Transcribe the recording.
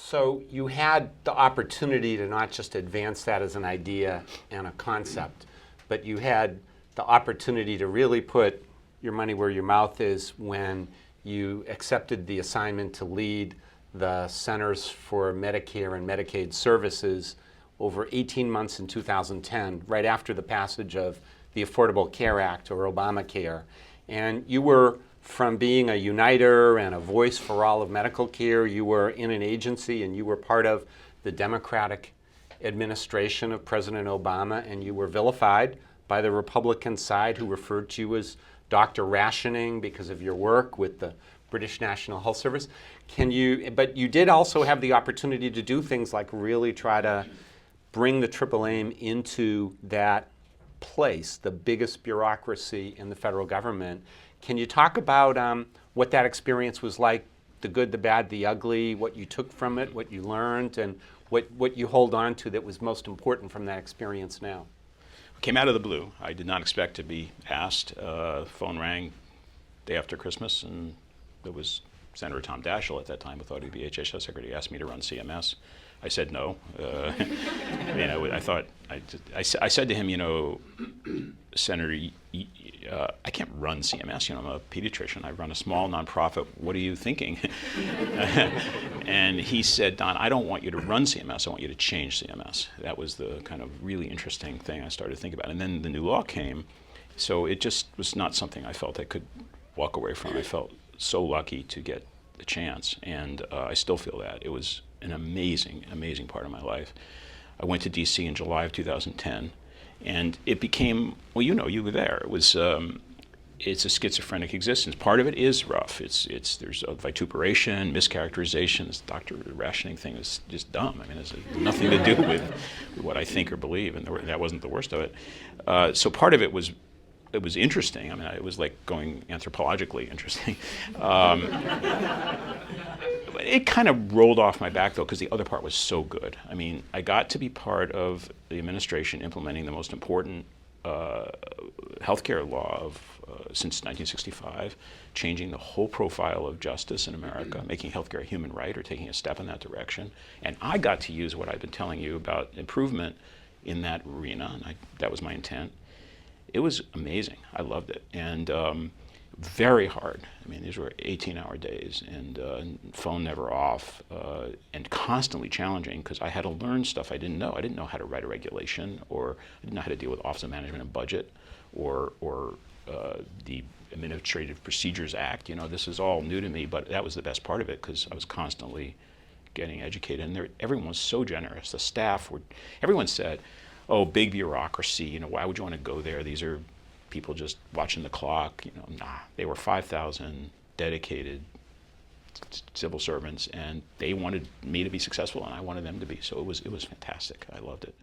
So you had the opportunity to not just advance that as an idea and a concept, but you had the opportunity to really put your money where your mouth is when you accepted the assignment to lead the Centers for Medicare and Medicaid Services over 18 months in 2010, right after the passage of the Affordable Care Act, or Obamacare. And you were, from being a uniter and a voice for all of medical care, you were in an agency and you were part of the Democratic administration of President Obama, and you were vilified by the Republican side, who referred to you as Dr. Rationing because of your work with the British National Health Service. But you did also have the opportunity to do things like really try to bring the triple aim into that place, the biggest bureaucracy in the federal government. Can you talk about what that experience was like, the good, the bad, the ugly, what you took from it, what you learned, and what you hold on to that was most important from that experience now? Came out of the blue. I did not expect to be asked. Phone rang day after Christmas, and there was Senator Tom Daschle at that time, who thought he'd be HHS Secretary, asked me to run CMS. I said no. I said to him, Senator, I can't run CMS. I'm a pediatrician. I run a small nonprofit. What are you thinking? And he said, Don, I don't want you to run CMS. I want you to change CMS. That was the kind of really interesting thing I started to think about. And then the new law came, so it just was not something I felt I could walk away from. I felt so lucky to get the chance, and I still feel that. It was an amazing, amazing part of my life. I went to DC in July of 2010, and it became, well, you were there. It was, it's a schizophrenic existence. Part of it is rough. There's a vituperation, mischaracterization. This Dr. Rationing thing is just dumb. I mean, it's nothing to do with what I think or believe, and that wasn't the worst of it. So part of it was interesting. I mean, it was like going anthropologically interesting. It kind of rolled off my back, though, because the other part was so good. I mean, I got to be part of the administration implementing the most important healthcare law since 1965, changing the whole profile of justice in America, making healthcare a human right, or taking a step in that direction. And I got to use what I've been telling you about improvement in that arena, and that was my intent. It was amazing. I loved it. And very hard. I mean, these were 18-hour days, and phone never off, and constantly challenging, because I had to learn stuff I didn't know. I didn't know how to write a regulation, or I didn't know how to deal with Office of Management and Budget, or the Administrative Procedures Act. This is all new to me, but that was the best part of it, because I was constantly getting educated. And everyone was so generous. The staff everyone said, oh, big bureaucracy, why would you want to go there? These are people just watching the clock. Nah, they were 5,000 dedicated civil servants, and they wanted me to be successful, and I wanted them to be. So it was fantastic. I loved it.